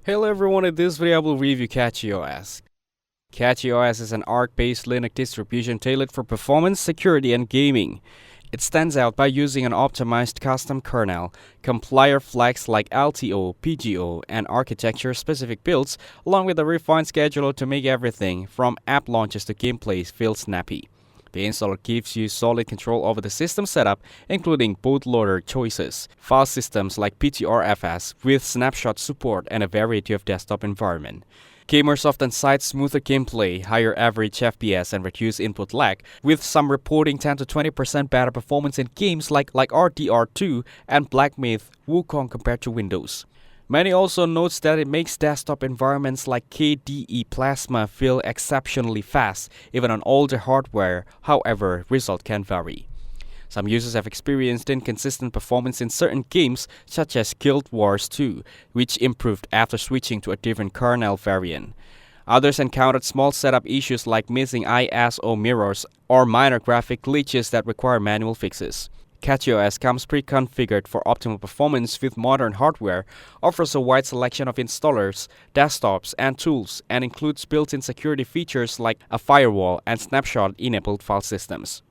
Hello everyone, in this video I will review CachyOS. CachyOS is an Arc-based Linux distribution tailored for performance, security, and gaming. It stands out by using an optimized custom kernel, compiler flags like LTO, PGO, and architecture-specific builds, along with a refined scheduler to make everything, from app launches to gameplay, feel snappy. The installer gives you solid control over the system setup, including bootloader choices, file systems like PTRFS with snapshot support, and a variety of desktop environment. Gamers often cite smoother gameplay, higher average FPS, and reduced input lag, with some reporting 10 to 20% better performance in games like RDR2 and Black Myth Wukong compared to Windows. Many also notes that it makes desktop environments like KDE Plasma feel exceptionally fast, even on older hardware. However, result can vary. Some users have experienced inconsistent performance in certain games, such as Guild Wars 2, which improved after switching to a different kernel variant. Others encountered small setup issues like missing ISO mirrors or minor graphic glitches that require manual fixes. CachyOS comes pre-configured for optimal performance with modern hardware, offers a wide selection of installers, desktops, and tools, and includes built-in security features like a firewall and snapshot-enabled file systems.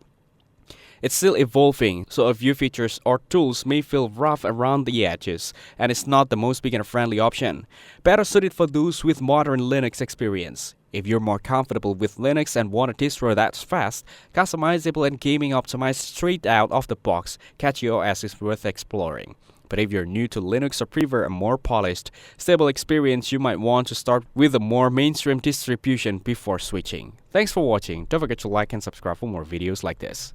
It's still evolving, so a few features or tools may feel rough around the edges, and it's not the most beginner-friendly option. Better suited for those with modern Linux experience. If you're more comfortable with Linux and want a distro that's fast, customizable, and gaming optimized straight out of the box, CachyOS is worth exploring. But if you're new to Linux or prefer a more polished, stable experience, you might want to start with a more mainstream distribution before switching. Thanks for watching. Don't forget to like and subscribe for more videos like this.